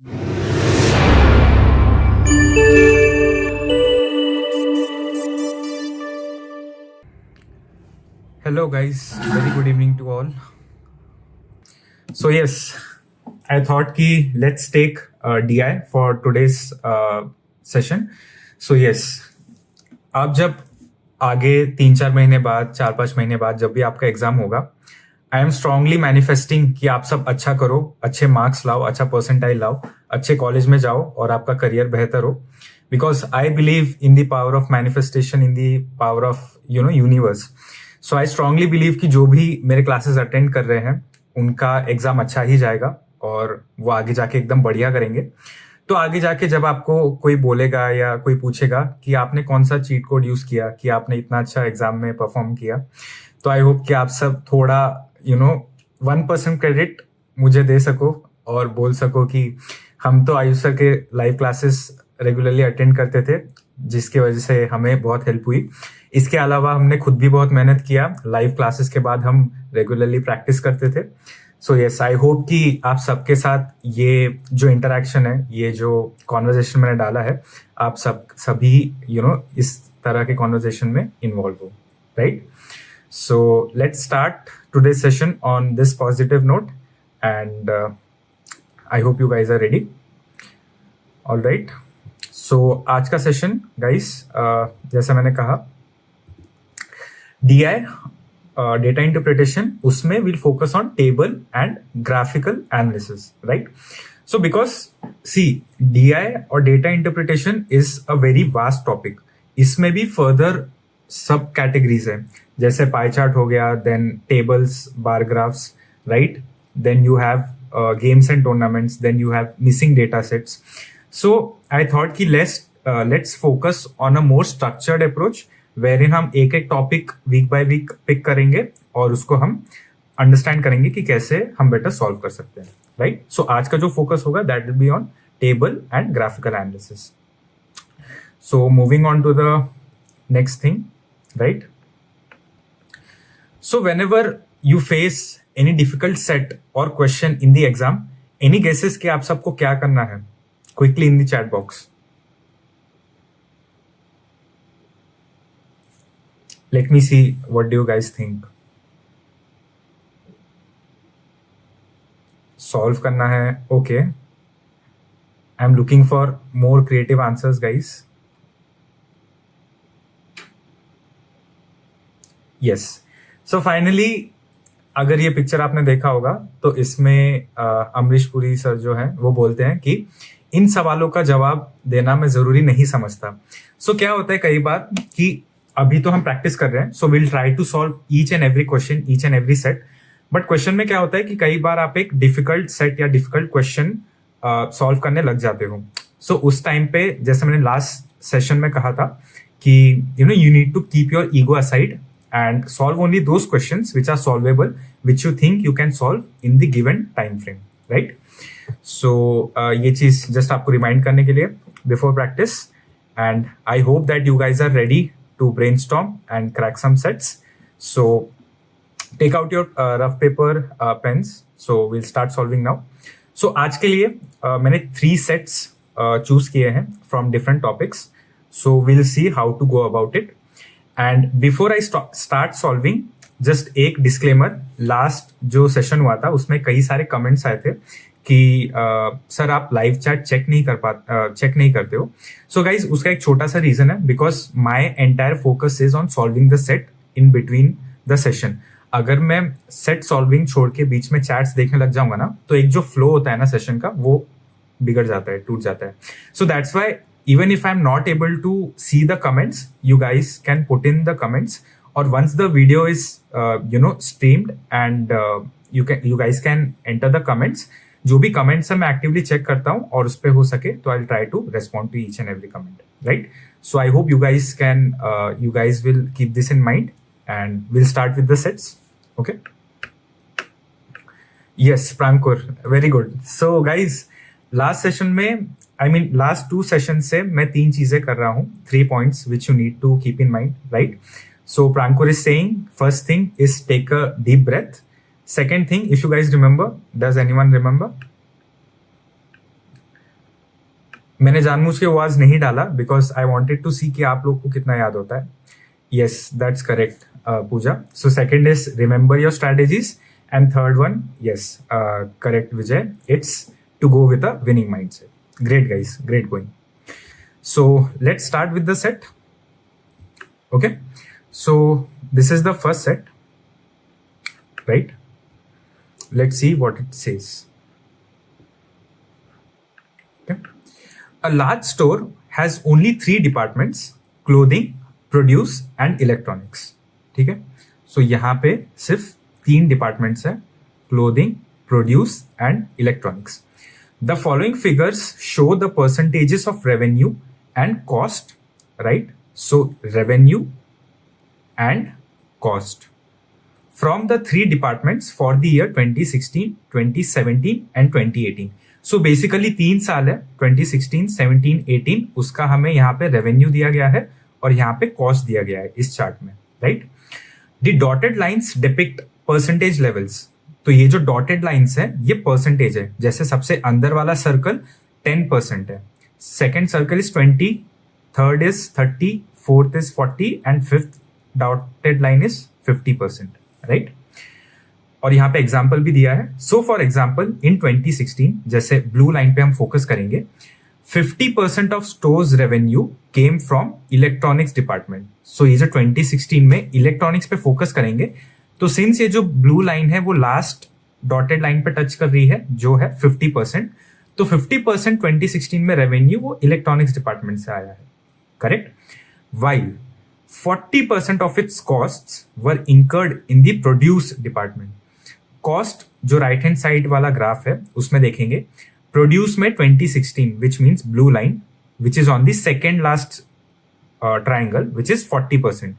Hello guys, very good evening to all. So yes, I thought ki let's take DI for today's session. So yes, आप जब आगे 3-4 महीने बाद 4-5 महीने बाद जब भी आपका एग्जाम होगा, आई एम स्ट्रांगली मैनिफेस्टिंग कि आप सब अच्छा करो, अच्छे मार्क्स लाओ, अच्छा परसेंटाइल लाओ, अच्छे कॉलेज में जाओ और आपका करियर बेहतर हो. Because I believe in the power of manifestation, in the power of universe. So I strongly believe कि जो भी मेरे क्लासेस अटेंड कर रहे हैं उनका एग्जाम अच्छा ही जाएगा और वो आगे जाके एकदम बढ़िया करेंगे. तो आगे जाके जब आपको कोई बोलेगा या कोई पूछेगा कि आपने कौन सा चीट कोड यूज किया कि आपने इतना अच्छा एग्जाम में परफॉर्म किया, तो आई होप कि आप सब थोड़ा 1% क्रेडिट मुझे दे सको और बोल सको कि हम तो आयुष सर के लाइव क्लासेस रेगुलरली अटेंड करते थे, जिसकी वजह से हमें बहुत हेल्प हुई. इसके अलावा हमने खुद भी बहुत मेहनत किया. लाइव क्लासेस के बाद हम रेगुलरली प्रैक्टिस करते थे. सो यस, आई होप कि आप सबके साथ ये जो इंटरेक्शन है, ये जो कॉन्वर्जेशन मैंने डाला है, आप सभी इस तरह के कॉन्वर्जेशन में इन्वॉल्व हो, right? So let's start today's session on this positive note, and I hope you guys are ready. All right. So आज का सेशन गाइस, जैसा मैंने कहा, DI डेटा इंटरप्रिटेशन, उसमें will focus on table and graphical analysis, right? So because see, DI और data interpretation is a very vast topic. इसमें भी further सब कैटेगरीज है, जैसे पाई चार्ट हो गया, then tables, bar graphs, right? Then you have games and tournaments, then you have missing data sets. So I thought कि let's focus on a more structured approach, wherein हम एक एक topic week by week pick करेंगे और उसको हम understand करेंगे कि कैसे हम बेटर सॉल्व कर सकते हैं, राइट? सो आज का जो फोकस होगा that will be on table and graphical analysis. So moving on to the next thing, right? So whenever you face any difficult set or question in the exam, any guesses कि आप सबको क्या करना है? Quickly in the chat box. Let me see what do you guys think. Solve करना है, okay. I'm looking for more creative answers, guys. Yes. So finally, अगर ये पिक्चर आपने देखा होगा तो इसमें अमरीश पुरी सर जो है वो बोलते हैं कि इन सवालों का जवाब देना मैं जरूरी नहीं समझता. सो क्या होता है कई बार कि अभी तो हम प्रैक्टिस कर रहे हैं, so will try to solve each and every question, each and every set. But question में क्या होता है कि कई बार आप एक डिफिकल्ट सेट या डिफिकल्ट क्वेश्चन सॉल्व करने लग जाते हो. सो उस टाइम पे, जैसे मैंने लास्ट सेशन में कहा था कि you need to keep your ego aside and solve only those questions which are solvable, which you think you can solve in the given time frame, right? So ये चीज just आपको remind करने के लिए before practice, and I hope that you guys are ready to brainstorm and crack some sets. So take out your rough paper, pens. So we'll start solving now. So आज के लिए मैंने 3 sets choose किए हैं from different topics. So we'll see how to go about it. And before I start solving, just एक disclaimer. Last जो session हुआ था उसमें कई सारे कमेंट्स आए थे कि सर आप लाइव चैट चेक नहीं करते हो. सो गाइज, उसका एक छोटा सा रीजन है, because my entire focus is on solving the set in between the session. अगर मैं सेट सॉल्विंग छोड़ के बीच में चैट्स देखने लग जाऊंगा ना, तो एक जो फ्लो होता है ना सेशन का, वो बिगड़ जाता है, टूट जाता है. So that's why even if I'm not able to see the comments, you guys can put in the comments, or once the video is streamed, and you guys can enter the comments. जो भी comments है मैं actively check करता हूँ, और उस पे हो सके तो I'll try to respond to each and every comment, right? So I hope you guys will keep this in mind, and we'll start with the sets, okay? Yes, Prankur, very good. So guys, last session में, last 2 session से मैं 3 चीजें कर रहा हूं, 3 points which you need to keep in mind, right? So Prankur is saying, first thing is take a deep breath. Second thing, if you guys remember, does anyone remember? मैंने जानबूझ के वो आज नहीं डाला because I wanted to see कि आप लोग को कितना याद होता है. Yes, that's correct, Pooja. So second is remember your strategies, and third one, yes, correct, Vijay. It's to go with a winning mindset. Great, guys. Great going. So let's start with the set. Okay. So this is the first set, right? Let's see what it says. Okay. A large store has only 3 departments: clothing, produce and electronics. ठीक है. सो यहां पे सिर्फ 3 departments है: clothing, produce and electronics. The following figures show the percentages of revenue and cost, right? So revenue and cost from the 3 departments for the year 2016, 2017 and 2018. So basically 3 साल है, 2016, 17, 18. उसका हमें यहाँ पे रेवेन्यू दिया गया है और यहाँ पे कॉस्ट दिया गया है इस चार्ट में, right? The dotted lines depict percentage levels. तो ये जो डॉटेड लाइंस है ये परसेंटेज है. जैसे सबसे अंदर वाला सर्कल 10% है, second circle is 20, third is 30, fourth is 40 and fifth dotted line is 50%, right? और यहाँ पे एग्जाम्पल भी दिया है. सो फॉर एग्जाम्पल इन 2016, जैसे ब्लू लाइन पे हम फोकस करेंगे, 50% of stores revenue came from electronics department. So ये जो 2016 में इलेक्ट्रॉनिक्स पे फोकस करेंगे, तो सिंस ये जो ब्लू लाइन है वो लास्ट डॉटेड लाइन पे टच कर रही है जो है 50%, तो 50% 2016 में रेवेन्यू वो इलेक्ट्रॉनिक्स डिपार्टमेंट से आया है, correct? While 40% of its costs were incurred in the produce department. Cost जो राइट हैंड साइड वाला ग्राफ है उसमें देखेंगे, प्रोड्यूस में 2016, which means blue line, which is on the second last triangle, which is 40%.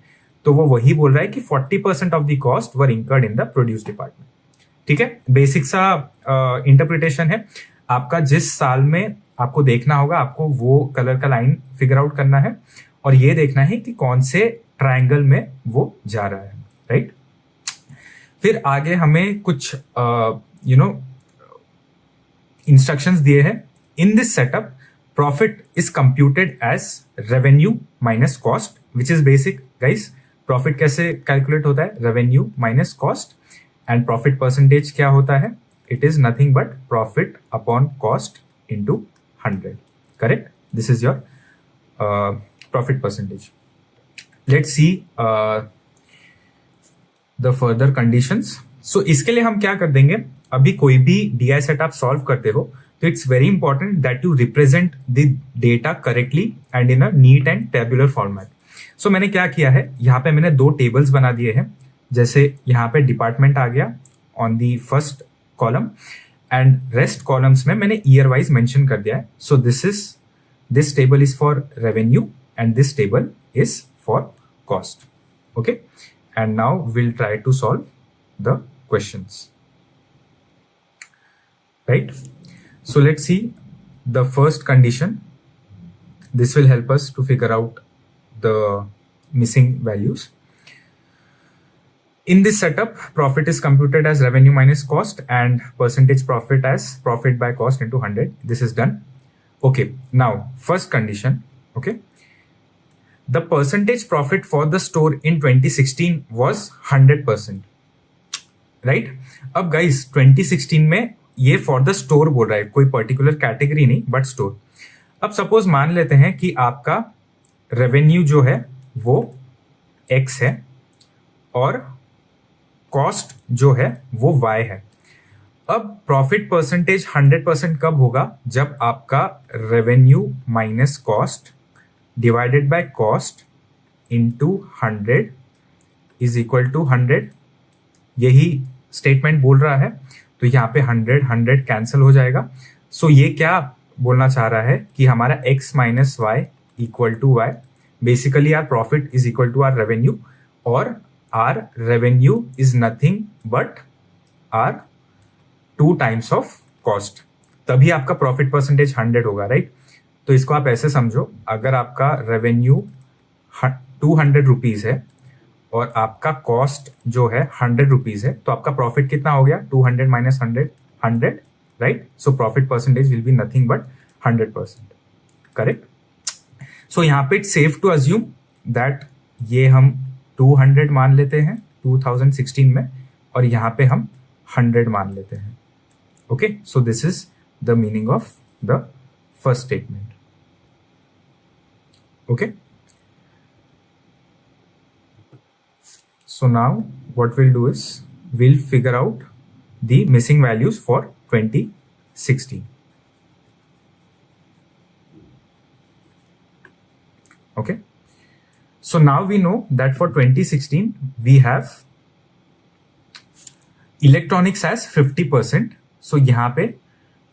तो वो वही बोल रहा है कि 40% of the cost were incurred in the produce department. ठीक है. बेसिक सा इंटरप्रिटेशन है. आपका जिस साल में आपको देखना होगा, आपको वो कलर का लाइन फिगर आउट करना है और ये देखना है कि कौन से ट्राइंगल में वो जा रहा है, राइट? फिर आगे हमें कुछ इंस्ट्रक्शंस दिए हैं. In this setup profit is computed as revenue minus cost, which is basic guys. Profit कैसे कैलकुलेट होता है? Revenue minus cost. And profit percentage क्या होता है? It is nothing but profit upon cost into 100, correct? This is your profit percentage. Let's see the further conditions. So इसके लिए हम क्या कर देंगे, अभी कोई भी डीआई सेट आप सॉल्व करते हो तो it's very important that you represent the data correctly and in a neat and tabular format. So मैंने क्या किया है, यहाँ पे मैंने 2 टेबल्स बना दिए हैं. जैसे यहाँ पे डिपार्टमेंट आ गया on the first column and rest columns में मैंने ईयर वाइज मेंशन कर दिया है. So this table is for revenue and this table is for cost. Okay, and now will try to solve the questions. Right? So let's see the first condition. This will help us to figure out the missing values. In this setup, profit is computed as revenue minus cost and percentage profit as profit by cost into 100. This is done. Okay. Now, first condition. Okay. The percentage profit for the store in 2016 was 100%. Right? अब guys, 2016 में ये for the store बोल रहा है, कोई particular category नहीं but store. अब suppose मान लेते हैं कि आपका रेवेन्यू जो है वो X है और कॉस्ट जो है वो Y है. अब प्रॉफिट परसेंटेज 100% कब होगा? जब आपका revenue minus cost divided by cost into 100 is equal to 100. यही स्टेटमेंट बोल रहा है. तो यहाँ पे 100 कैंसिल हो जाएगा. सो ये क्या बोलना चाह रहा है कि हमारा x minus y equal to y. Basically our profit is equal to our revenue और our revenue is nothing but our 2 times of cost. तभी आपका प्रॉफिट परसेंटेज 100 होगा, राइट? तो इसको आप ऐसे समझो, अगर आपका रेवेन्यू 200 रुपीज है और आपका कॉस्ट जो है 100 रुपीज है, तो आपका प्रॉफिट कितना हो गया? 200 minus 100, 100, right? So profit percentage will be nothing but 100%. Correct. So यहाँ पे it's safe to assume that ये हम 200 मान लेते हैं 2016 में, और यहाँ पे हम 100 मान लेते हैं. Okay, so this is the meaning of the first statement. Okay, so now what we'll do is we'll figure out the missing values for 2016. Okay, so now we know that for 2016 we have electronics as 50%. so यहाँ पे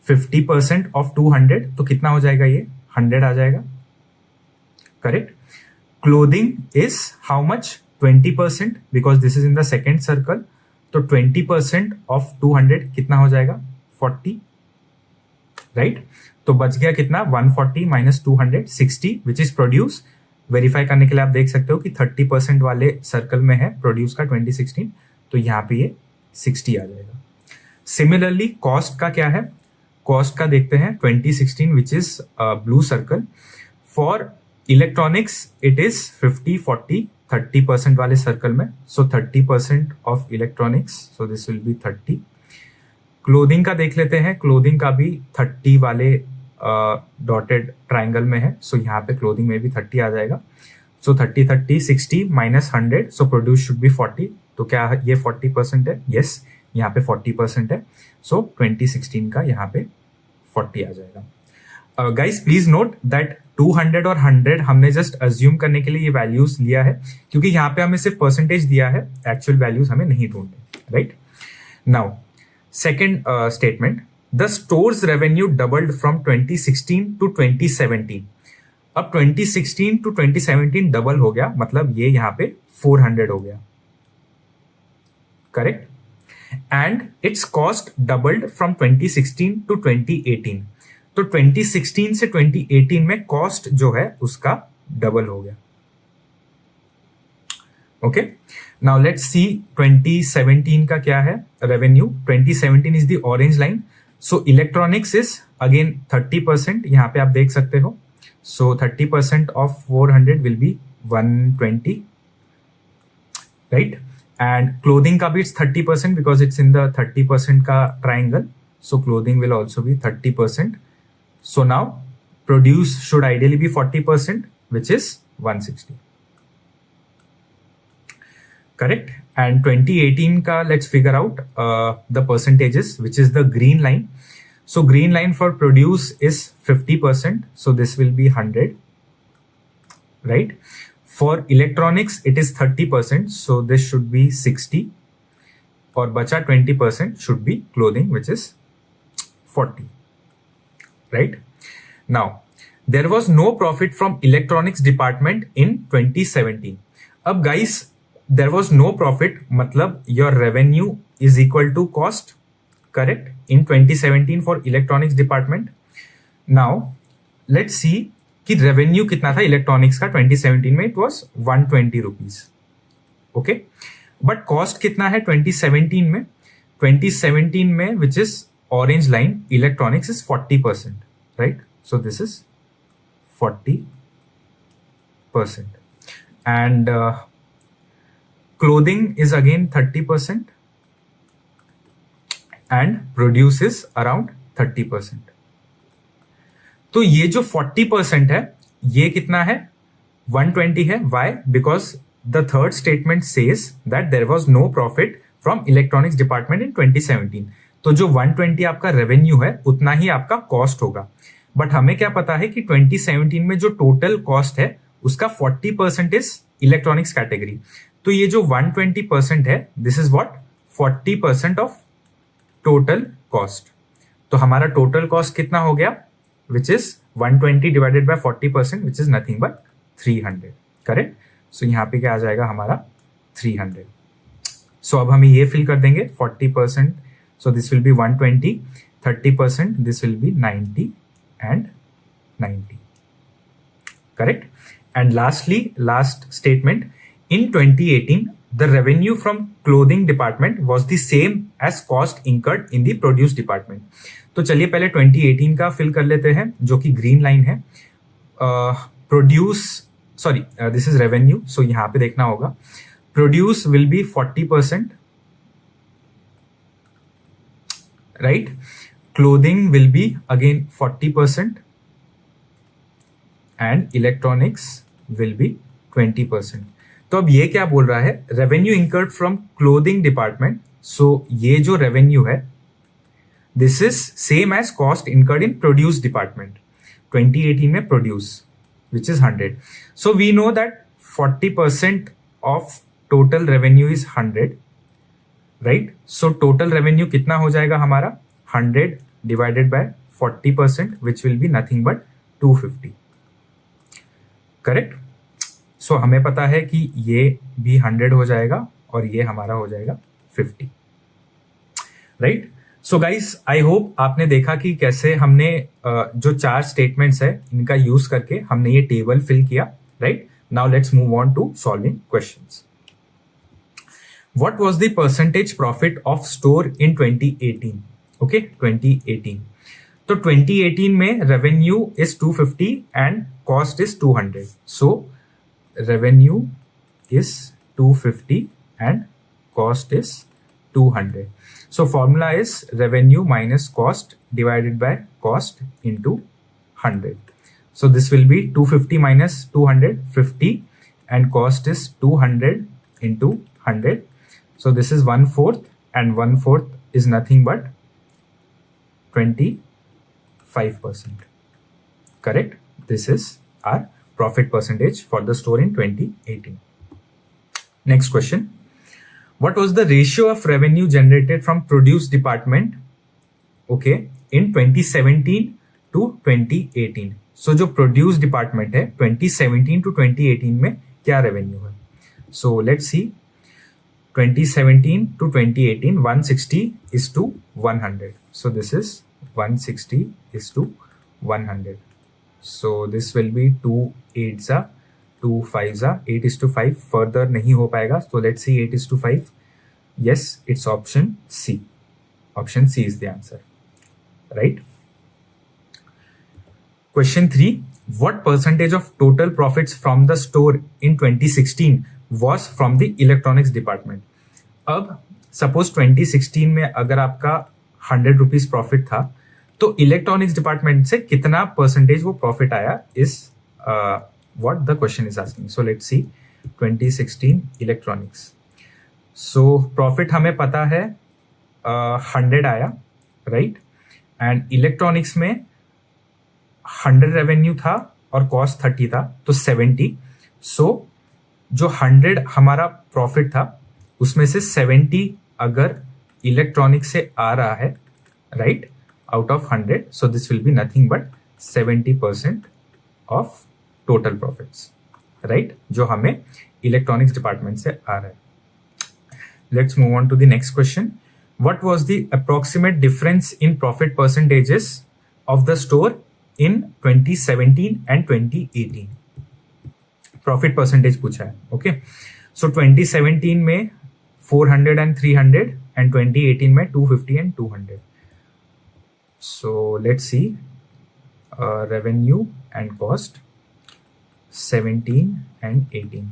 50% of 200 तो कितना हो जाएगा, ये 100 आ जाएगा. Correct. Clothing is how much, 20%, because this is in the second circle. तो 20% of 200 कितना हो जाएगा, 40. राइट. तो बच गया कितना, 140 minus 200, 60, which is produce. Verify करने के लिए आप देख सकते हो कि 30% वाले सर्कल में है प्रोड्यूस का 2016, तो यहाँ पे ये 60 आ जाएगा. सिमिलरली कॉस्ट का क्या है, कॉस्ट का देखते हैं 2016 which is blue circle. For electronics it is 50, 40, 30% वाले सर्कल में. सो 30% of electronics, so this will B 30. Clothing का देख लेते हैं, क्लोथिंग का भी 30 वाले डॉटेड ट्राइंगल में है. सो यहाँ पे क्लोथिंग में भी 30 आ जाएगा. सो 30, 30, 60 minus 100, so produce should be 40. तो क्या ये 40% है, यस, यहाँ पे 40% है. सो 2016 का यहाँ पे 40 आ जाएगा. गाइस प्लीज नोट दैट 200 और 100 हमने जस्ट अज्यूम करने के लिए ये वैल्यूज लिया है, क्योंकि यहाँ पे हमें सिर्फ परसेंटेज दिया है, एक्चुअल वैल्यूज हमें नहीं ढूंढने. Right. Now second statement, the stores revenue doubled from 2016 to 2017. अब 2016 टू 2017 डबल हो गया, मतलब ये यहाँ पे 400 हो गया. Correct. And its cost doubled from 2016 to 2018. तो 2016 से 2018 में कॉस्ट जो है उसका डबल हो गया. ओके, नाउ लेट्स सी 2017 का क्या है revenue. 2017 is the orange line. So electronics is again 30%, यहां पे आप देख सकते हो. सो 30% of 400 will be 120, right. And clothing का भी it's 30% because it's in the 30% का triangle. So clothing will also be 30%. So now produce should ideally be 40%, which is 160. Correct. And 2018 ka let's figure out the percentages, which is the green line. So green line for produce is 50%. So this will be 100. Right. For electronics it is 30%. So this should be 60. For bacha 20% should be clothing, which is 40. Right. Now, there was no profit from electronics department in 2017. अब guys, there was no profit, मतलब your revenue is equal to cost, correct? In 2017 for electronics department. Now, let's see कि revenue कितना था electronics का 2017 में. It was 120 rupees. Okay? But cost कितना है 2017 में? 2017 में, which is orange line, electronics is 40%, right? So this is 40%. And clothing is again 30% and produce is around 30%. तो ये जो 40% है, ये कितना है, 120 है. Why? Because the third statement says that there was no profit from electronics department in 2017. तो जो 120 आपका रेवेन्यू है उतना ही आपका कॉस्ट होगा. बट हमें क्या पता है कि 2017 में जो टोटल कॉस्ट है उसका 40% इज इलेक्ट्रॉनिक्स कैटेगरी. तो ये जो 120% है, this is what, 40% of total cost. तो हमारा टोटल कॉस्ट कितना हो गया, which is 120 divided by 40%, which is nothing but 300. Correct. So यहाँ पे क्या आ जाएगा हमारा 300. सो अब हम ये फिल कर देंगे 40%. So this will be 120, 30%, this will be 90 and 90. Correct? And lastly, last statement, in 2018, the revenue from clothing department was the same as cost incurred in the produce department. तो चलिए पहले 2018 का फिल कर लेते हैं, जो कि ग्रीन लाइन है. Produce, sorry this is revenue, so यहाँ पे देखना होगा produce will be 40%, right, clothing will be again 40% and electronics will be 20%. तो अब ये क्या बोल रहा है, revenue incurred from clothing department, so ये जो रेवेन्यू है this is same as cost incurred in produce department 2018 में produce which is 100. So we know that 40% of total revenue is 100, right. So total revenue कितना हो जाएगा हमारा, 100 divided by 40% which will be nothing but 250, correct. So हमें पता है कि ये भी 100 हो जाएगा और ये हमारा हो जाएगा 50, right. So guys I hope आपने देखा कि कैसे हमने जो 4 स्टेटमेंट्स है इनका यूज करके हमने ये टेबल फिल किया, right. Now let's move on to solving questions. What was the percentage profit of store in 2018? Okay 2018. तो 2018 में revenue is 250 and cost is 200. So revenue is 250 and cost is 200. So formula is revenue minus cost divided by cost into 100. So this will be 250 minus 200, 50, and cost is 200 into 100. So this is 1/4 and 1/4 is nothing but 25%. Correct? This is our profit percentage for the store in 2018. Next question. What was the ratio of revenue generated from produce department, okay, in 2017 to 2018? So जो produce department है 2017 to 2018 में क्या revenue है? So let's see. 2017 to 2018 160 is to 100. So this is 160 is to 100. So this will be 2 8s are 2 5s are 8 is to 5. Further नहीं हो पाएगा. So let's see 8 is to 5. Yes, it's option C. Option C is the answer. Right? Question 3. What percentage of total profits from the store in 2016 was from the electronics department? अब suppose 2016 में अगर आपका 100 rupees profit था तो electronics department से कितना percentage वो profit आया is what the question is asking. So let's see 2016 electronics. So profit हमें पता है 100 आया, राइट, एंड इलेक्ट्रॉनिक्स में 100 रेवेन्यू था और कॉस्ट 30 था तो 70. सो जो 100 हमारा प्रॉफिट था उसमें से 70 अगर इलेक्ट्रॉनिक्स से आ रहा है, right, out of 100, so this will be nothing but 70% of total profits, right, जो हमें इलेक्ट्रॉनिक्स डिपार्टमेंट से आ रहा है. Let's move on to the next question. What was the approximate difference in profit percentages of the store in 2017 and 2018? Profit percentage पूछा है, okay? So 2017 में 400 and 300 and 2018 में 250 and 200. So let's see revenue and cost 17 and 18.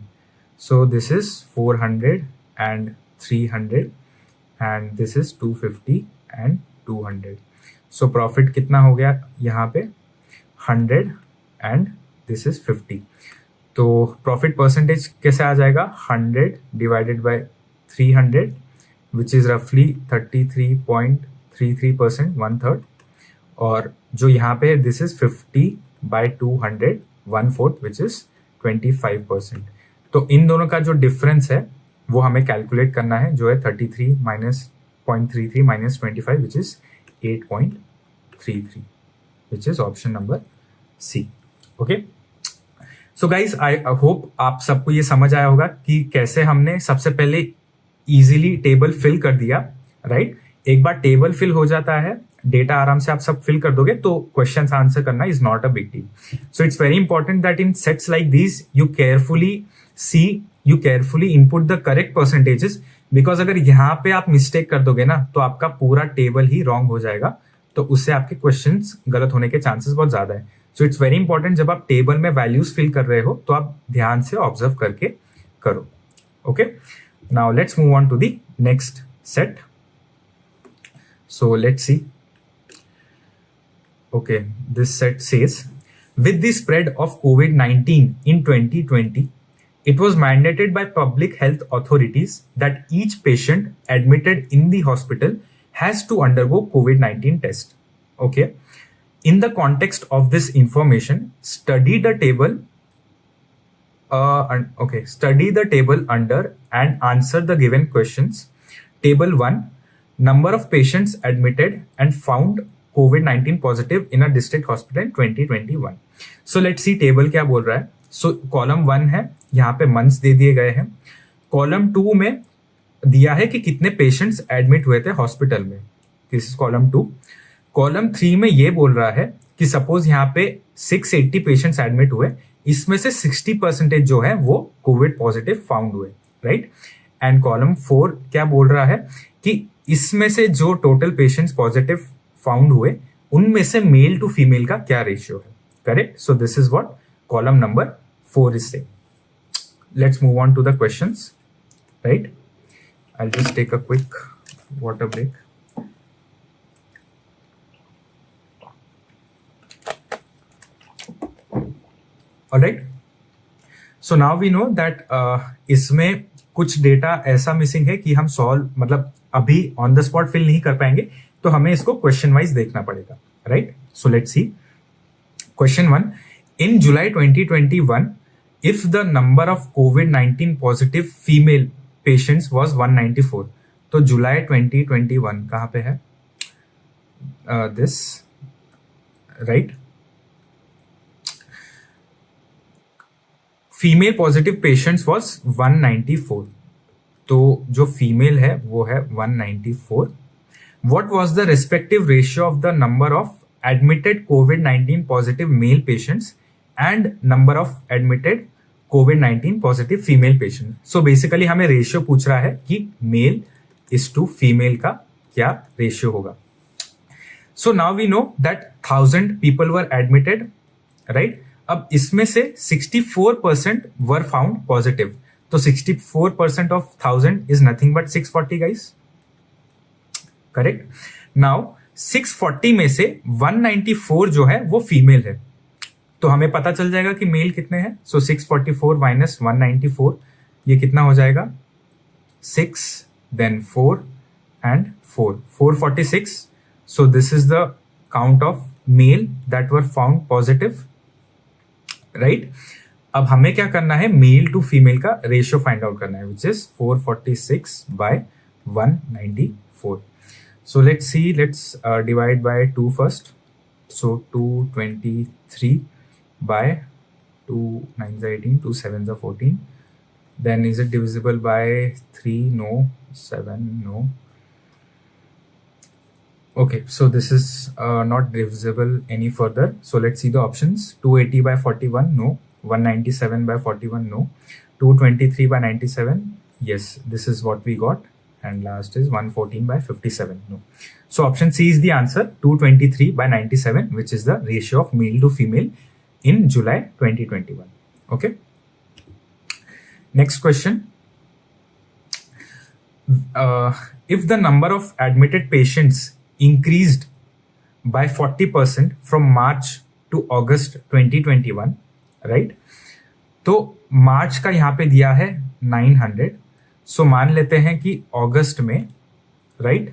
So this is 400 and 300 and this is 250 and 200. So profit कितना हो गया यहाँ पे 100 and this is 50. तो profit percentage कैसे आ जाएगा 100 divided by 300 which is roughly 33.33%, 1/3, और जो यहाँ पे this is 50 by 200, 1/4 which is 25%. तो इन दोनों का जो डिफरेंस है वो हमें कैलकुलेट करना है, जो है 33 minus 0.33 minus 25 which is 8.33 which is option number C. Okay, so guys I hope आप सबको ये समझ आया होगा कि कैसे हमने सबसे पहले इजीली टेबल फिल कर दिया, राइट. एक बार टेबल फिल हो जाता है, डेटा आराम से आप सब फिल कर दोगे तो क्वेश्चंस आंसर करना is not a big deal. So it's very important that in sets like this you carefully input the correct percentages, because अगर यहाँ पे आप मिस्टेक कर दोगे ना तो आपका पूरा टेबल ही रॉन्ग हो जाएगा, तो उससे आपके क्वेश्चंस गलत होने के चांसेस बहुत ज्यादा है. सो इट्स वेरी इंपॉर्टेंट, जब आप टेबल में वैल्यूज फिल कर रहे हो तो आप ध्यान से ऑब्जर्व करके करो. Okay, now let's move on to the next set. So let's see. Okay, this set says, with the spread of COVID-19 in 2020, it was mandated by public health authorities that each patient admitted in the hospital has to undergo COVID-19 test. Okay. In the context of this information, study the table under and answer the given questions. Table 1, number of patients admitted and found COVID-19 positive in a district hospital 2021. So let's C table क्या बोल रहा है. सो column 1 है, यहाँ पे months they दिए गए हैं. कॉलम 2 में दिया है कि कितने पेशेंट्स एडमिट हुए थे हॉस्पिटल में. This is column 2. कॉलम 3 में ये बोल रहा है कि सपोज यहाँ पे 680 पेशेंट्स एडमिट हुए, इसमें से 60% जो है वो कोविड पॉजिटिव फाउंड हुए, राइट. एंड कॉलम 4 क्या बोल रहा है कि इसमें से जो टोटल पेशेंट्स पॉजिटिव फाउंड हुए उनमें से मेल टू फीमेल का क्या रेशियो है. Correct. So this is what column number 4 is saying. Let's move on to the questions, right. I will just take a quick water break. Alright. So now we know that इसमें कुछ data ऐसा missing है कि हम solve मतलब अभी on the spot fill नहीं कर पाएंगे, तो हमें इसको क्वेश्चन वाइज देखना पड़ेगा, right. So let's C. Question 1, in July 2021 if the number of covid positive female patients was 194. तो जुलाई 2021 कहां पे है this, right. Female positive patients was 194. तो जो फीमेल है वो है 194. What was the respective ratio of the number of admitted COVID-19 positive male patients and number of admitted COVID-19 positive female patients? So basically हमें ratio पूछ रहा है कि मेल इज टू फीमेल का क्या रेशियो होगा. So now we know that 1000 people were admitted, right? अब इसमें से 64% were found positive. तो 64% of 1000 is nothing but 640 guys. Correct. Now 640 में से 194 जो है वो फीमेल है, तो हमें पता चल जाएगा कि मेल कितने हैं. सो 644 माइनस 194, ये कितना हो जाएगा 6 then 4 and 4 446. So this is the count of male that were found positive, right. अब हमें क्या करना है, मेल टू फीमेल का रेशियो फाइंड आउट करना है, which is 446 by 194. So let's see, let's divide by 2 first. So 223 by 2 9s are 18, 2 7s are 14. Then is it divisible by 3? No. 7? No. Okay, so this is not divisible any further. So let's see the options. 280 by 41? No. 197 by 41? No. 223 by 97? Yes, this is what we got. And last is 114 by 57. No. So option C is the answer, 223 by 97, which is the ratio of male to female in July 2021. Okay. Next question. If the number of admitted patients increased by 40% from March to August 2021, right? तो मार्च का यहाँ पे दिया है 900. सो मान लेते हैं कि अगस्त में, राइट,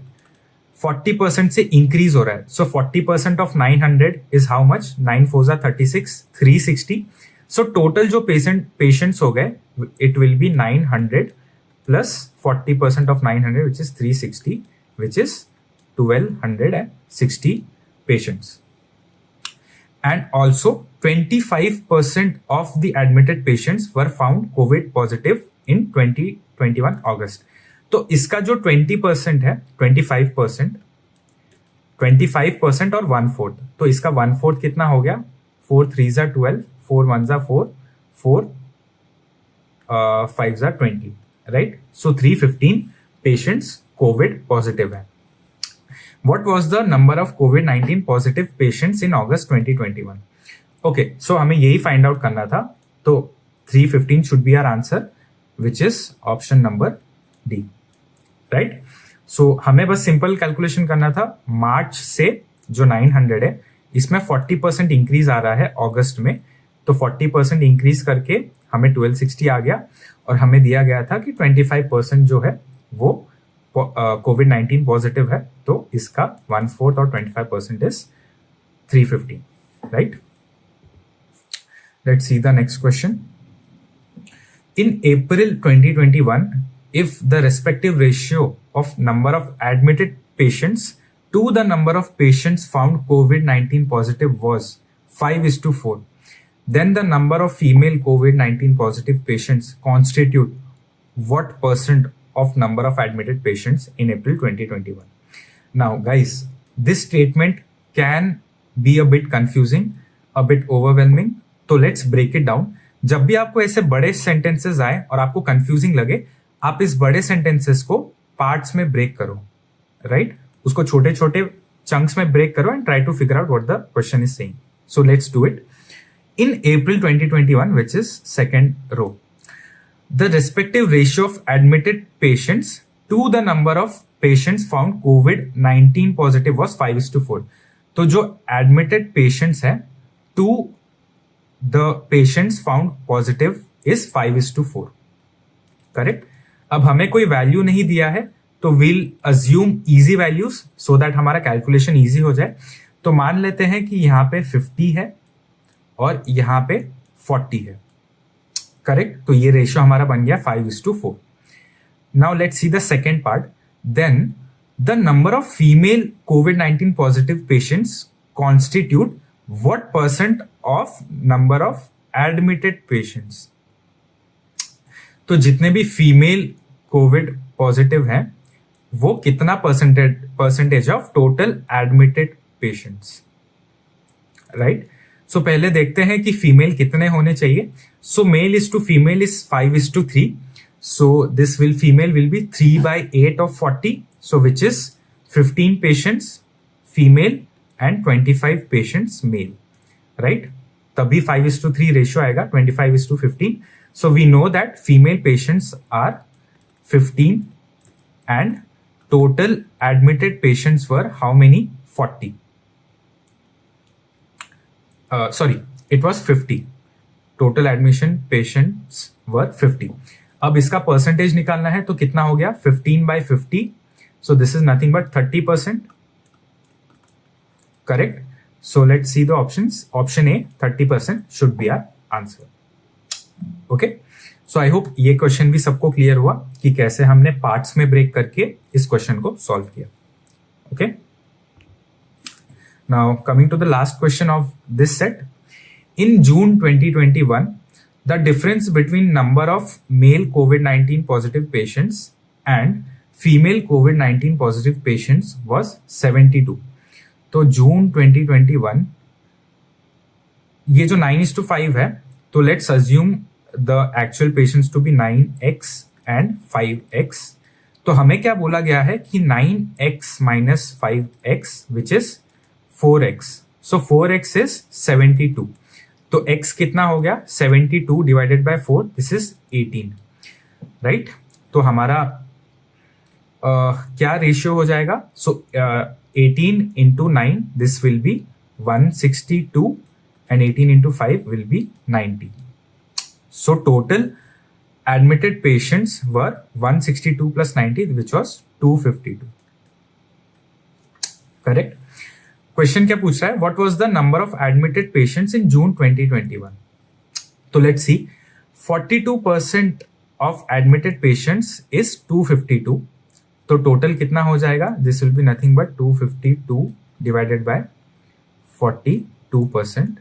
40% से इंक्रीज हो रहा है. सो 40% of 900 is how much, 9 4 36, 360. So total जो पेशेंट्स हो गए, it will be 900 plus 40% of 900 which is 360, which is 1260 patients. And also 25% of the admitted patients were found COVID positive in 2021 August. तो इसका जो 20% है, 25% और 1/4, तो इसका 1/4 कितना हो गया, 4 3s are 12, 4 1s are 4, 4 5s are 20, right? So 315 patients COVID positive है. What was the number of COVID-19 positive patients in August 2021? Okay, so हमें यही फाइंड आउट करना था, तो 315 should be our answer, which is option number D, right. So हमें बस simple calculation करना था, मार्च से जो 900 है इसमें 40% इंक्रीज आ रहा है अगस्त में, तो 40% इंक्रीज करके हमें 1260 आ गया, और हमें दिया गया था कि 25% जो है वो कोविड-19 पॉजिटिव है, तो इसका 1/4 और 25% is 350, right. Let's see the next question. In April 2021, if the respective ratio of number of admitted patients to the number of patients found COVID-19 positive was 5:4, then the number of female COVID-19 positive patients constitute what percent of number of admitted patients in April 2021? Now, guys, this statement can be a bit confusing, a bit overwhelming. तो let's break it down. जब भी आपको ऐसे बड़े sentences आए और आपको confusing लगे, आप इस बड़े सेंटेंसेस को पार्ट्स में ब्रेक करो, राइट? उसको छोटे छोटे चंक्स में ब्रेक करो and try to figure out what the question is saying. So let's do it. In April 2021, which is second row, the respective ratio of admitted patients to the number of patients found COVID-19 positive was 5:4. तो जो admitted patients है to the patients found positive is 5:4, correct. अब हमें कोई value नहीं दिया है, तो we'll assume easy values so that हमारा कैलकुलेशन easy हो जाए। तो मान लेते हैं कि यहाँ पे 50 है और यहाँ पे 40 है, करेक्ट। तो ये रेशियो हमारा बन गया 5:4। Now let's see the second part. Then the number of female कोविड-19 positive patients constitute what percent of number of admitted patients. तो जितने भी फीमेल कोविड पॉजिटिव हैं वो कितना percentage of total admitted patients, right. So पहले देखते हैं कि फीमेल कितने होने चाहिए। So male is to female is 5:3. So this female will be 3/8 of 40. So which is 15 patients female and 25 patients male, right. तभी 5:3 रेशियो आएगा, 25:15. So we know that female patients are 15 and total admitted patients were how many? 40. Sorry, it was 50. Total admission patients were 50. अब इसका percentage निकालना है, तो कितना हो गया? 15/50. So this is nothing but 30%. Correct. So let's see the options. Option A, 30% should be our answer. Okay. So I hope ये question भी सबको क्लियर हुआ कि कैसे हमने पार्ट्स में ब्रेक करके इस क्वेश्चन को सॉल्व किया। Okay. Now, coming to the last question of this set. In June 2021, the difference between number of male COVID-19 positive patients and female COVID-19 positive patients was 72. तो जून 2021, ये जो 9:5 है, तो let's assume the actual patients to be 9x and 5x. तो हमें क्या बोला गया है कि 9x minus 5x, which is 4x. So 4x is 72. तो x कितना हो गया? 72 divided by 4, this is 18, right? तो हमारा क्या रेशियो हो जाएगा? So 18 into 9, this will be 162, and 18 into 5 will be 90. So total admitted patients were 162 plus 90, which was 252. Correct? Question क्या पूछ रहा है? What was the number of admitted patients in June 2021? तो let's see, 42% of admitted patients is 252. तो total कितना हो जाएगा? This will be nothing but 252 divided by 42%,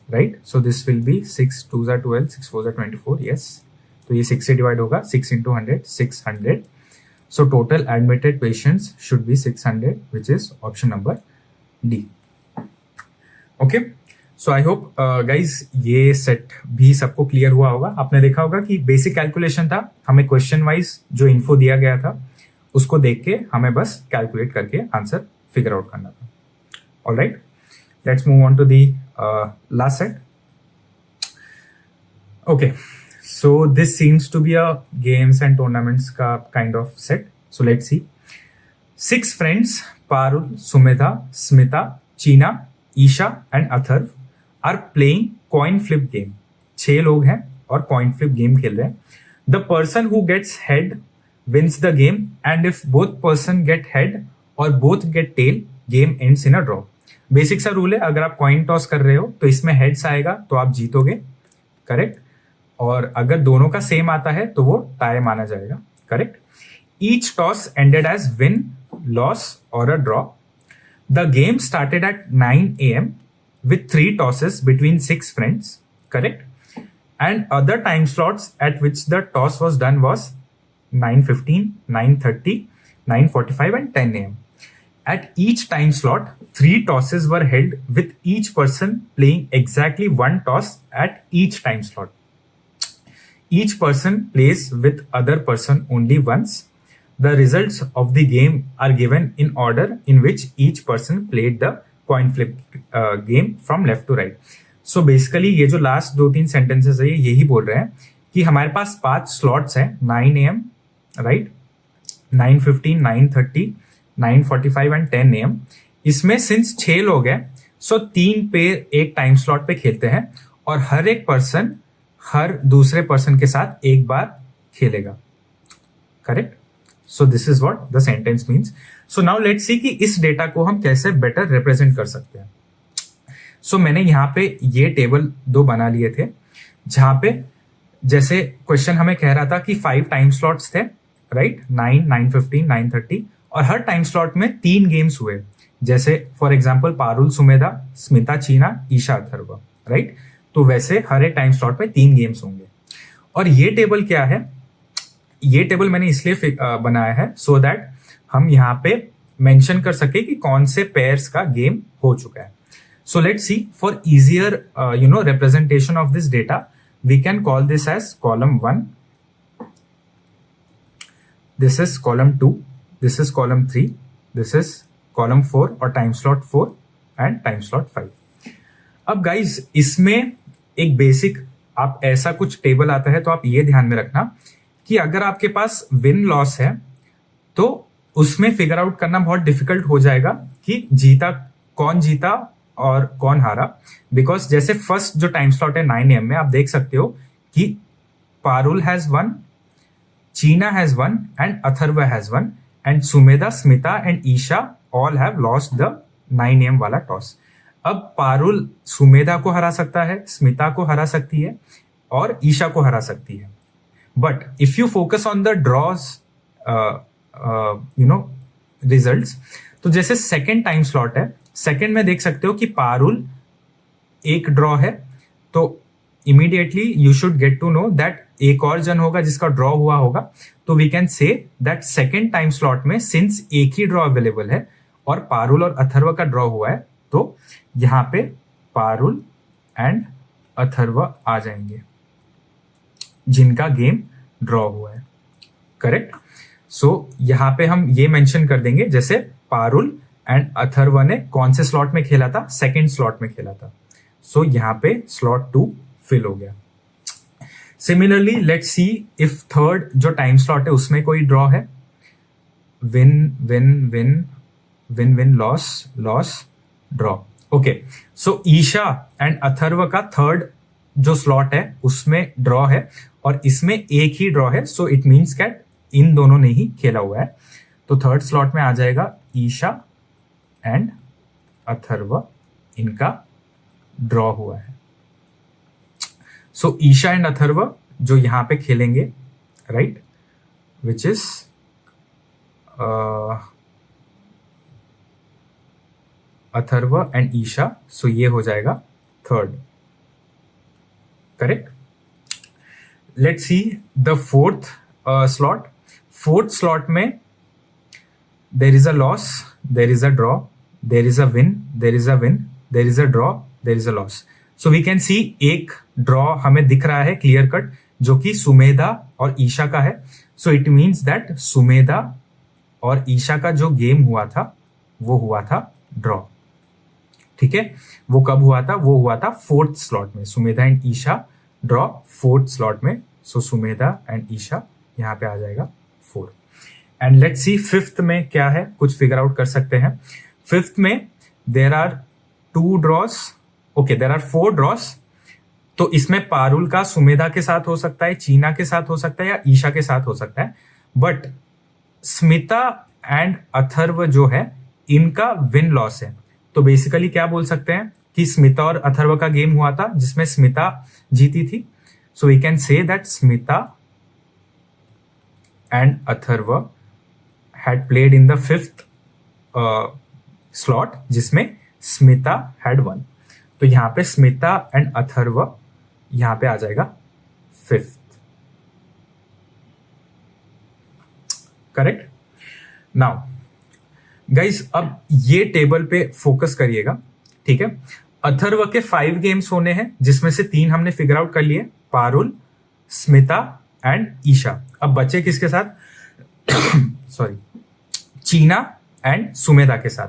right. So this will be 6 2s are 12, 6 4s are 24. Yes, तो ये 6 से divide होगा, 6 into 100, 600. So total admitted patients should be 600, which is option number D. Okay, so I hope guys ये set भी सबको clear हुआ होगा। आपने देखा होगा कि बेसिक कैलकुलेशन था, हमें क्वेश्चन वाइज जो इन्फो दिया गया था उसको देख के हमें बस कैलकुलेट करके आंसर फिगर आउट करना था। Alright, Let's move on to the last set. Okay, so this seems to be a games and tournaments ka kind of set. So let's see. 6 friends, Parul, Sumedha, Smita, Cheena, Isha and Atharv are playing coin flip game. 6 लोग हैं और coin flip game खेल रहे हैं. The person who gets head wins the game, and if both person get head or both get tail, game ends in a draw. Basic सा rule है, अगर आप कॉइन टॉस कर रहे हो तो इसमें हेड्स आएगा तो आप जीतोगे, करेक्ट, और अगर दोनों का सेम आता है तो वो टाई माना जाएगा, correct. Each toss ended as win, loss और a draw. The game started at 9 AM with 3 tosses between 6 friends, correct, and other time slots at which the toss was done was 9:15, 9:30, 9:45 and 10 AM. At each time slot, 3 tosses were held with each person playing exactly 1 toss at each time slot. Each person plays with other person only once. The results of the game are given in order in which each person played the coin flip game from left to right. So basically ये जो last 2-3 sentences है यही बोल रहे हैं कि हमारे पास 5 slots हैं, 9 AM, राइट, 9:15, 9:30, 9:45 एंड 10 AM. इसमें सिंस 6 लोग हैं, सो 3 पेयर एक टाइम स्लॉट पे खेलते हैं और हर एक पर्सन हर दूसरे पर्सन के साथ एक बार खेलेगा, correct. So this is what the sentence means. So now let's सी कि इस डेटा को हम कैसे बेटर रिप्रेजेंट कर सकते हैं. सो मैंने यहाँ पे ये टेबल 2 बना लिए थे, जहां पे जैसे क्वेश्चन हमें कह रहा था कि 5 टाइम स्लॉट्स थे, राइट, 9, 9:15, 9:30, और हर टाइम स्लॉट में 3 गेम्स हुए, जैसे फॉर एग्जाम्पल पारुल, सुमेधा, स्मिता, चीना, ईशा, अथर्व, राइट. तो वैसे हर एक टाइम स्लॉट में 3 गेम्स होंगे. और ये टेबल क्या है, ये टेबल मैंने इसलिए बनाया है सो दैट हम यहाँ पे मेंशन कर सके कि कौन से पेयर्स का गेम हो चुका है. So let's see, for easier representation of this data, we can call this as column 1. This is column 2. This is column 3. This is column 4 or time slot 4 and time slot 5. अब guys, इसमें एक basic आप ऐसा कुछ table आता है तो आप ये ध्यान में रखना कि अगर आपके पास विन लॉस है तो उसमें फिगर आउट करना बहुत डिफिकल्ट हो जाएगा कि कौन जीता और कौन हारा. बिकॉज जैसे फर्स्ट जो टाइम स्लॉट है 9 AM में, आप देख सकते हो कि Parul has one, Cheena has one and Atharva has one, and Sumedha, Smita and Isha all have lost the 9 AM वाला टॉस. अब पारुल सुमेधा को हरा सकता है, स्मिता को हरा सकती है और ईशा को हरा सकती है. But if you focus on the draws results, तो जैसे सेकेंड टाइम स्लॉट है, सेकेंड में देख सकते हो कि पारुल एक ड्रॉ है, तो immediately you should get to know that एक और जन होगा जिसका ड्रॉ हुआ होगा. तो we can say that second time slot में सिंस एक ही ड्रॉ अवेलेबल है और पारुल और अथर्व का ड्रॉ हुआ है, तो यहां पे पारुल एंड अथर्व आ जाएंगे जिनका गेम ड्रॉ हुआ है, करेक्ट. सो यहां पे हम ये मेंशन कर देंगे जैसे पारुल एंड अथर्व ने कौन से स्लॉट में खेला था, सेकेंड स्लॉट में खेला था. सो यहां पे स्लॉट 2 फिल हो गया. Similarly let's see if third जो टाइम स्लॉट है उसमें कोई ड्रॉ है, win win win win win loss loss draw. Okay, so Isha and Atharva का थर्ड जो स्लॉट है उसमें ड्रॉ है और इसमें एक ही ड्रॉ है. सो इट मीन्स कैट इन दोनों ने ही खेला हुआ है. तो थर्ड स्लॉट में आ जाएगा ईशा एंड अथर्व, इनका ड्रॉ हुआ है. सो ईशा एंड अथर्व जो यहां पे खेलेंगे, right, which is Atharva and Esha. So ये हो जाएगा third, correct. Let's see the fourth slot. Fourth slot में there is a loss, there is a draw, there is a win, there is a win, there is a draw, there is a loss. So we can see एक draw हमें दिख रहा है clear cut, जो कि सुमेधा और ईशा का है. So it means that Sumedha और ईशा का जो गेम हुआ था वो हुआ था ड्रॉ. ठीक है, वो कब हुआ था? वो हुआ था फोर्थ स्लॉट में। Sumedha and Isha draw fourth slot में। सो सुमेधा एंड ईशा यहाँ पे आ जाएगा 4। एंड लेट्स सी फिफ्थ में क्या है, कुछ फिगर आउट कर सकते हैं। फिफ्थ में there are 2 draws, okay there are 4 draws. तो इसमें पारुल का सुमेधा के साथ हो सकता है, चीना के साथ हो सकता है, या ईशा के साथ हो सकता है। बट स्मिता एंड अथर्व जो है इनका विन लॉस है। तो बेसिकली क्या बोल सकते हैं कि स्मिता और अथर्व का गेम हुआ था जिसमें स्मिता जीती थी। So we can say that Smita and Atharva had played in the fifth slot जिसमें स्मिता हैड वन। तो यहां पे स्मिता एंड अथर्व यहां पे आ जाएगा फिफ्थ। करेक्ट। नाउ गाइस अब ये टेबल पे फोकस करिएगा, ठीक है। अथर्व के 5 गेम्स होने हैं जिसमें से 3 हमने फिगर आउट कर लिए, पारुल, स्मिता एंड ईशा। अब बचे किसके साथ? सॉरी, चीना एंड सुमेधा के साथ।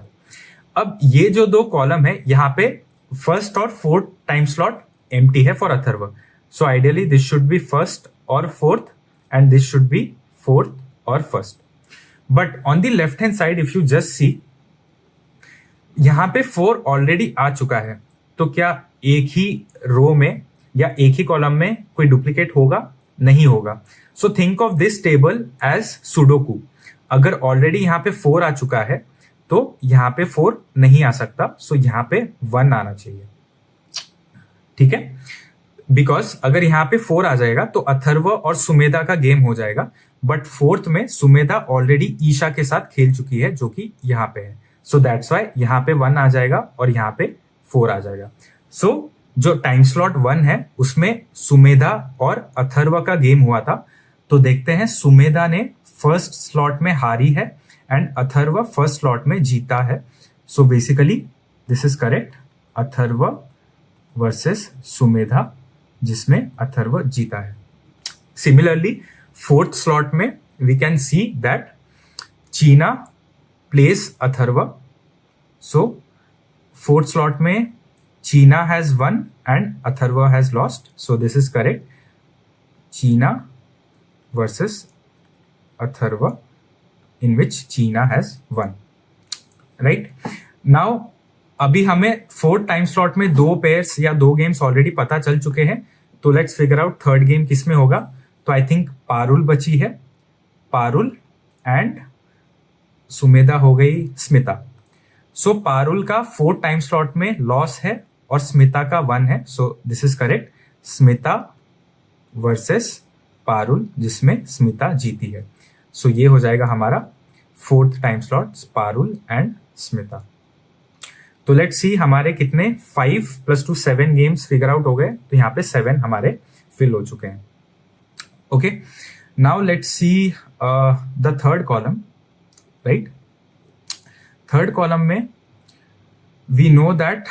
अब ये जो 2 कॉलम है यहाँ पे फर्स्ट और फोर्थ टाइम स्लॉट एम्प्टी है for Atharv. So ideally this should be first और fourth and this should be fourth or first. But on the left hand side if you just see, यहां पे 4 already आ चुका है। तो क्या एक ही रो में या एक ही कॉलम में कोई डुप्लीकेट होगा? नहीं होगा। So think of this table as sudoku. अगर ऑलरेडी यहां पे 4 आ चुका है तो यहां पे 4 नहीं आ सकता। सो यहां पे 1 आना चाहिए, ठीक है। बिकॉज अगर यहां पे 4 आ जाएगा तो अथर्व और सुमेधा का गेम हो जाएगा। बट फोर्थ में सुमेधा ऑलरेडी ईशा के साथ खेल चुकी है जो कि यहां पे है। सो दैट्स वाई यहां पे 1 आ जाएगा और यहां पे 4 आ जाएगा। सो जो टाइम स्लॉट 1 है उसमें सुमेधा और अथर्व का गेम हुआ था। तो देखते हैं, सुमेधा ने फर्स्ट स्लॉट में हारी है एंड अथर्व फर्स्ट स्लॉट में जीता है। So basically this is correct, Atharv versus Sumedha जिसमें अथर्व जीता है। सिमिलरली फोर्थ स्लॉट में we can see that Cheena place Atharv. So fourth slot में Cheena has one and Atharva has lost. So this is correct, Cheena versus Atharv in which China has won, right? Now अभी हमें 4th time slot में 2 pairs या 2 games already पता चल चुके हैं। तो let's figure out third game किस में होगा। तो आई थिंक पारुल बची है, पारुल एंड सुमेधा हो गई स्मिता। सो पारुल का 4th टाइम स्लॉट में लॉस है और स्मिता का 1 है। So this is correct, Smita versus Parul जिसमें स्मिता जीती है। सो ये हो जाएगा हमारा 4th time slot, Parul and Smita. तो लेट्स सी हमारे कितने 5 + 2 7 गेम्स फिगर आउट हो गए। तो यहाँ पे 7 हमारे फिल हो चुके हैं। Okay, now let's see the third column, right. Third column में we know that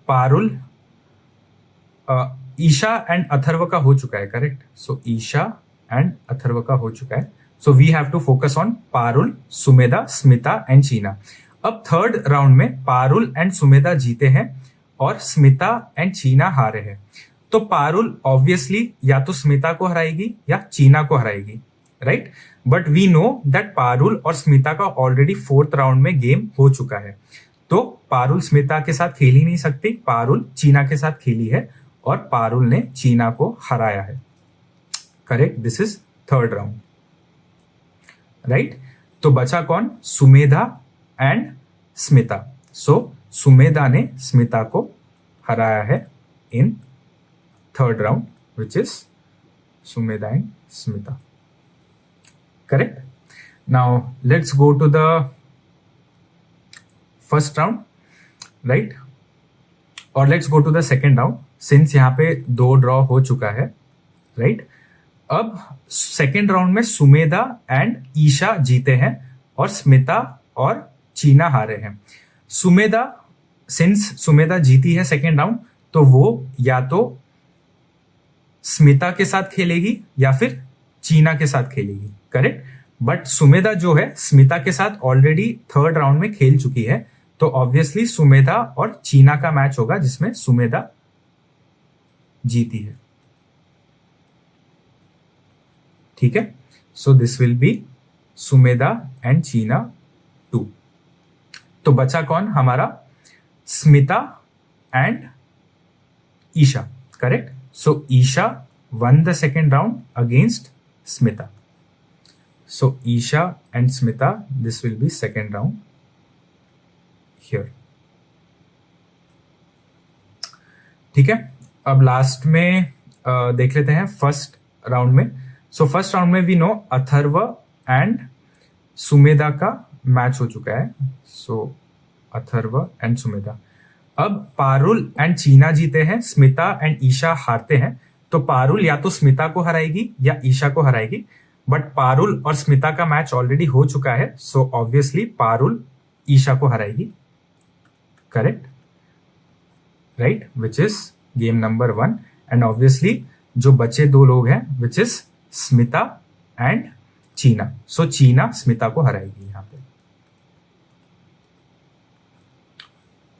Parul, Isha and Atharva का हो चुका है, correct. So Isha and Atharva का हो चुका है। So we have to focus on Parul, Sumedha, Smita and Cheena. अब थर्ड राउंड में पारुल एंड सुमेधा जीते हैं और स्मिता एंड चीना हारे हैं। तो पारुल ऑब्वियसली या तो स्मिता को हराएगी या चीना को हराएगी, right. But we know that Parul और स्मिता का ऑलरेडी 4th राउंड में गेम हो चुका है। तो पारुल स्मिता के साथ खेल ही नहीं सकती, पारुल चीना के साथ खेली है और पारुल ने चीना को हराया है, correct. This is third round, right. तो बचा कौन? सुमेधा एंड स्मिता। सो सुमेधा ने स्मिता को हराया है in third round which is Sumedha and Smita, correct. Now let's go to the first round, right, और let's go to the second round since यहाँ पे 2 ड्रॉ हो चुका है, राइट। अब सेकेंड राउंड में सुमेधा एंड ईशा जीते हैं और स्मिता और चीना हारे हैं। सुमेधा, सिंस सुमेधा जीती है सेकेंड राउंड, तो वो या तो स्मिता के साथ खेलेगी या फिर चीना के साथ खेलेगी, करेक्ट। बट सुमेधा जो है स्मिता के साथ ऑलरेडी थर्ड राउंड में खेल चुकी है। तो ऑब्वियसली सुमेधा और चीना का मैच होगा जिसमें सुमेधा जीती है. ठीक है, so this will be Sumedha and Cheena 2. तो बचा कौन हमारा? Smita and Isha. Correct. So Isha won the second round against Smita. So Isha and Smita, this will be second round here. ठीक है, अब लास्ट में देख लेते हैं फर्स्ट राउंड में. सो फर्स्ट राउंड में we know Atharva and Sumedha का मैच हो चुका है. So Atharva and Sumedha. अब पारुल एंड चीना जीते हैं, स्मिता एंड ईशा हारते हैं. तो पारुल या तो स्मिता को हराएगी या ईशा को हराएगी, बट पारुल और स्मिता का मैच ऑलरेडी हो चुका है. सो ऑब्वियसली पारुल ईशा को हराएगी. Correct, right, which is game number 1. And obviously जो बचे 2 लोग हैं विच इज स्मिता एंड चीना. सो चीना स्मिता को हराएगी यहां पे.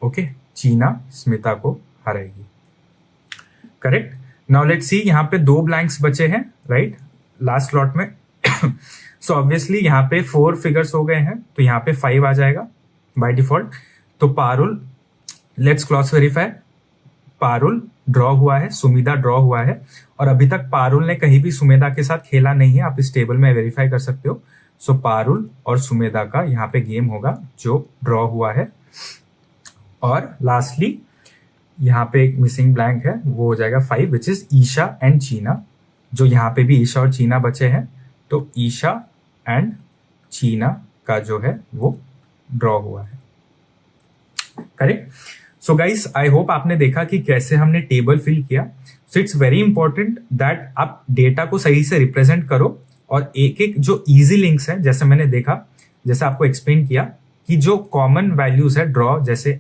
ओके, चीना स्मिता को हराएगी. करेक्ट. नाउ लेट्स सी, यहां पे 2 ब्लैंक्स बचे हैं, राइट, लास्ट स्लॉट में. सो ऑब्वियसली यहां पे 4 फिगर्स हो गए हैं, तो यहां पे 5 आ जाएगा बाय डिफॉल्ट. तो Parul, let's cross verify. Parul draw हुआ है, सुमेधा ड्रॉ हुआ है, और अभी तक पारुल ने कहीं भी सुमेधा के साथ खेला नहीं है. आप इस टेबल में वेरीफाई कर सकते हो. सो पारुल और सुमेधा का यहाँ पे गेम होगा जो ड्रॉ हुआ है. और लास्टली यहाँ पे एक मिसिंग ब्लैंक है, वो हो जाएगा 5 विच इज ईशा एंड चीना. जो यहाँ पे भी ईशा और चीना बचे हैं, तो ईशा एंड चीना का जो है वो ड्रॉ हुआ है. Correct. So guys, I hope आपने देखा कि कैसे हमने टेबल फिल किया. So it's very important that आप डेटा को सही से रिप्रेजेंट करो, और एक एक जो इजी लिंक्स हैं, जैसे मैंने देखा, जैसे आपको एक्सप्लेन किया कि जो कॉमन वैल्यूज है ड्रॉ, जैसे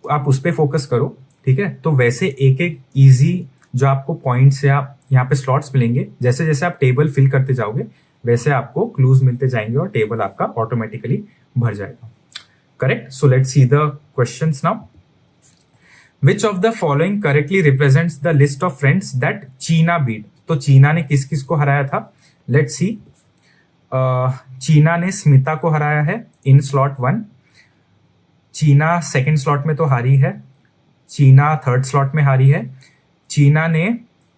आप उस पर फोकस करो. ठीक है, तो वैसे एक एक इजी जो आपको पॉइंट्स या यहाँ पे स्लॉट्स मिलेंगे, जैसे जैसे आप टेबल फिल करते जाओगे वैसे आपको क्लूज मिलते जाएंगे और टेबल आपका ऑटोमेटिकली भर जाएगा. Correct. So let's see the questions now. Which of the following correctly represents the list of friends that चीना बीट. तो चीना ने किस किस को हराया था? Let's see. चीना ने स्मिता को हराया है इन स्लॉट 1. चीना सेकेंड स्लॉट में तो हारी है. चीना थर्ड स्लॉट में हारी है. चीना ने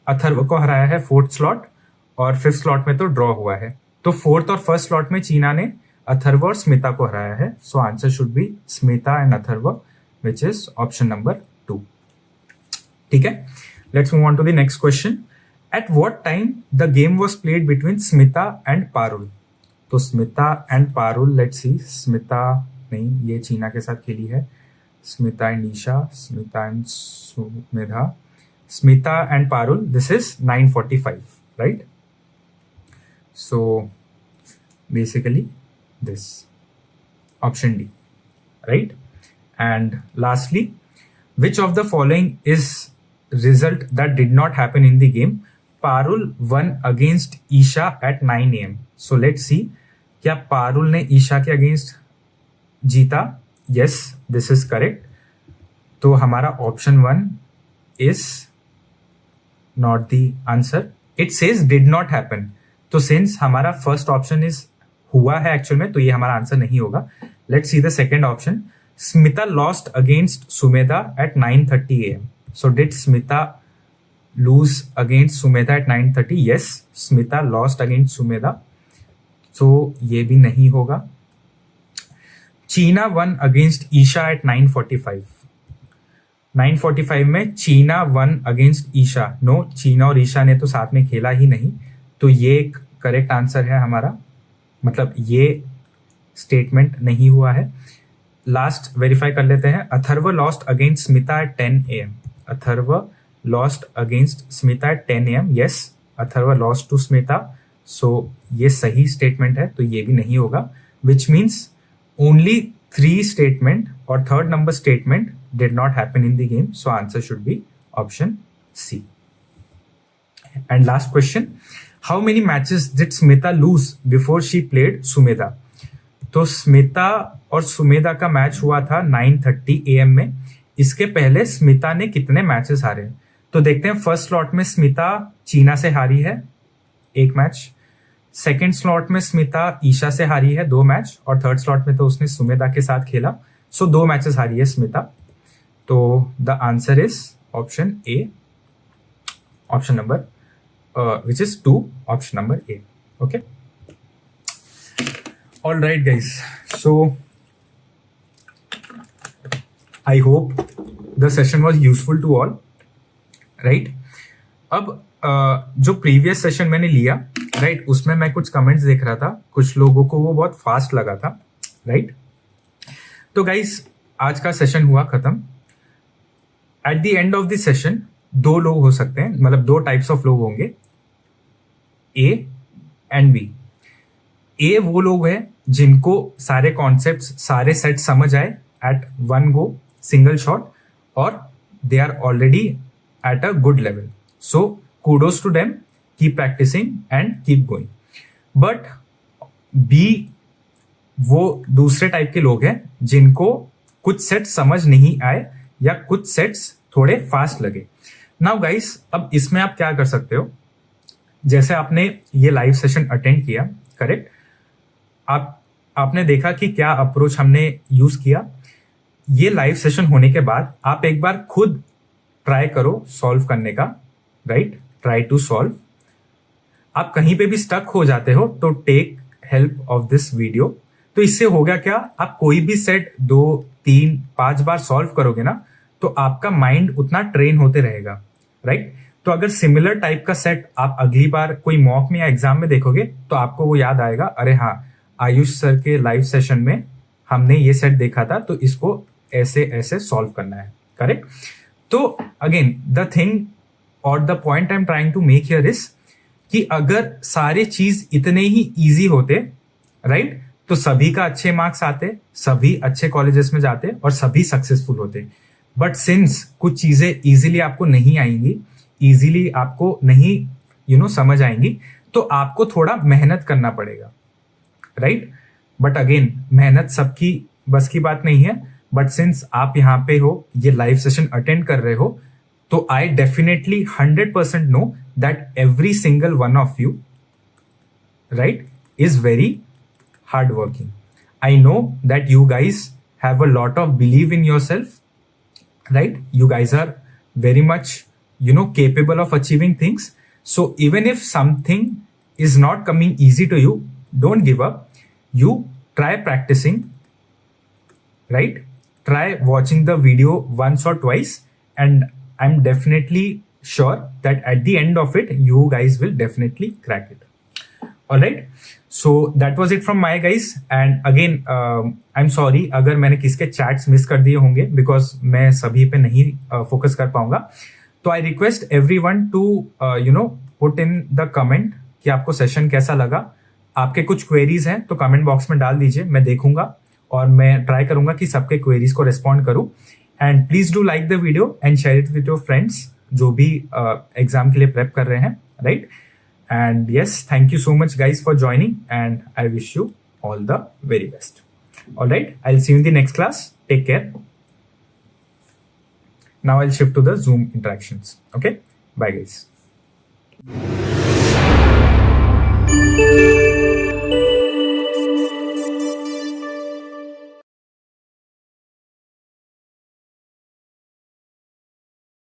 अथर्व को हराया है 4th स्लॉट, और 5th स्लॉट में तो ड्रॉ हुआ है. तो 4th और 1st स्लॉट में चीना ने अथर्व और स्मिता को हराया है. So answer should be Smita and Atharv, which is option number 2. ठीक है, let's move on to the next question. At what time the game was played between Smita and Parul. तो Smita and Parul, let's see. Smita नहीं, ये चीना के साथ खेली है. Smita and Isha, Smita and Sumedha, Smita and Parul. This is 9:45, right? So basically this option D, right? And lastly, which of the following is result that did not happen in the game? Parul won against Isha at 9 a.m. So let's see, क्या पारुल ने ईशा के against जीता? Yes, this is correct. तो हमारा option 1 is not the answer. It says did not happen. तो since हमारा first option is हुआ है एक्चुअल में, तो ये हमारा आंसर नहीं होगा. Let's see the second option. Smita lost against Sumedha at 9:30 a.m. So did Smita lose against Sumedha at 9:30? Yes, Smita lost against Sumedha, so ये भी नहीं होगा. चीना वन अगेंस्ट ईशा एट 9:45. 9:45 में चीना वन अगेंस्ट ईशा. नो, चीना और ईशा ने तो साथ में खेला ही नहीं, तो ये एक करेक्ट आंसर है हमारा. मतलब ये स्टेटमेंट नहीं हुआ है. लास्ट वेरीफाई कर लेते हैं. Atharv lost against Smita at 10 a.m. Atharv lost against Smita at 10 a.m. Yes, Atharv lost to Smita, so ये सही स्टेटमेंट है, तो ये भी नहीं होगा. विच मीन्स ओनली 3 स्टेटमेंट और third number statement did not happen in the game, so answer should be option C. And last question, how many matches did Smita lose before she played Sumedha? तो स्मिता और सुमेधा का match हुआ था 9:30 AM में। इसके पहले स्मिता ने कितने मैचेस हारे? तो देखते हैं। फर्स्ट स्लॉट में स्मिता चीना से हारी है 1 मैच। सेकंड स्लॉट में स्मिता ईशा से हारी है 2 मैच। और थर्ड स्लॉट में तो उसने सुमेधा के साथ खेला, सो 2 मैचेस हारी है स्मिता। तो the answer is option A, option number which is 2, option number A. Okay. All right, guys. So I hope the session was useful to all. Right. अब जो प्रीवियस सेशन मैंने लिया, राइट, उसमें मैं कुछ कमेंट्स देख रहा था, कुछ लोगों को वो बहुत फास्ट लगा था, राइट। तो गाइस आज का सेशन हुआ खत्म। At the end of the session 2 लोग हो सकते हैं, मतलब 2 टाइप्स ऑफ लोग होंगे, ए एंड बी। ए वो लोग हैं जिनको सारे कॉन्सेप्ट्स, सारे सेट समझ आए at one go, single shot, और they are already at a good level. So kudos to them, keep practicing and keep going. But बी वो दूसरे टाइप के लोग हैं जिनको कुछ सेट समझ नहीं आए या कुछ सेट्स थोड़े फास्ट लगे। नाउ गाइस, अब इसमें आप क्या कर सकते हो, जैसे आपने ये लाइव सेशन अटेंड किया, करेक्ट, आपने देखा कि क्या अप्रोच हमने यूज किया। ये लाइव सेशन होने के बाद आप एक बार खुद ट्राई करो सॉल्व करने का, राइट, ट्राई टू सॉल्व। आप कहीं पे भी स्टक हो जाते हो तो take help of this video. तो इससे होगा क्या, आप कोई भी सेट 2, 3, 5 बार सॉल्व करोगे ना, तो आपका माइंड उतना ट्रेन होते रहेगा, राइट। तो अगर सिमिलर टाइप का सेट आप अगली बार कोई मॉक में या एग्जाम में देखोगे तो आपको वो याद आएगा, अरे हाँ, आयुष सर के लाइव सेशन में हमने ये सेट देखा था, तो इसको ऐसे ऐसे सॉल्व करना है, करेक्ट। तो अगेन द थिंग और the point I am trying to make here is कि अगर सारे चीज इतने ही इजी होते, राइट, तो सभी का अच्छे मार्क्स आते, सभी अच्छे कॉलेजेस में जाते और सभी सक्सेसफुल होते। बट सिंस कुछ चीजें इजीली आपको नहीं आएंगी, इजीली आपको नहीं समझ आएंगी, तो आपको थोड़ा मेहनत करना पड़ेगा, राइट। बट अगेन मेहनत सबकी बस की बात नहीं है। बट सिंस आप यहाँ पे हो, ये लाइव सेशन अटेंड कर रहे हो, तो I definitely 100% know that every single one of you, right, is very hard working. I know that you guys have a lot of belief in yourself, right? You guys are very much, capable of achieving things. So even if something is not coming easy to you, don't give up. You try practicing, right? Try watching the video once or twice, and I'm definitely sure that at the end of it, you guys will definitely crack it. All right. So that was it from my guys. And again, I'm sorry अगर मैंने किसके chats miss कर दिए होंगे, because मैं सभी पे नहीं फोकस कर पाऊंगा. तो I request everyone to put in the comment कि आपको सेशन कैसा लगा. आपके कुछ क्वेरीज हैं तो कमेंट बॉक्स में डाल दीजिए, मैं देखूंगा और मैं ट्राई करूंगा कि सबके क्वेरीज को रिस्पॉन्ड करूं. And please do like the video and share it with your friends जो भी एग्जाम के लिए प्रेप कर रहे हैं, right. And yes, thank you so much guys for joining, and I wish you all the very best. All right, I'll see you in the next class. Take care. Now I'll shift to the Zoom interactions. Okay, bye guys.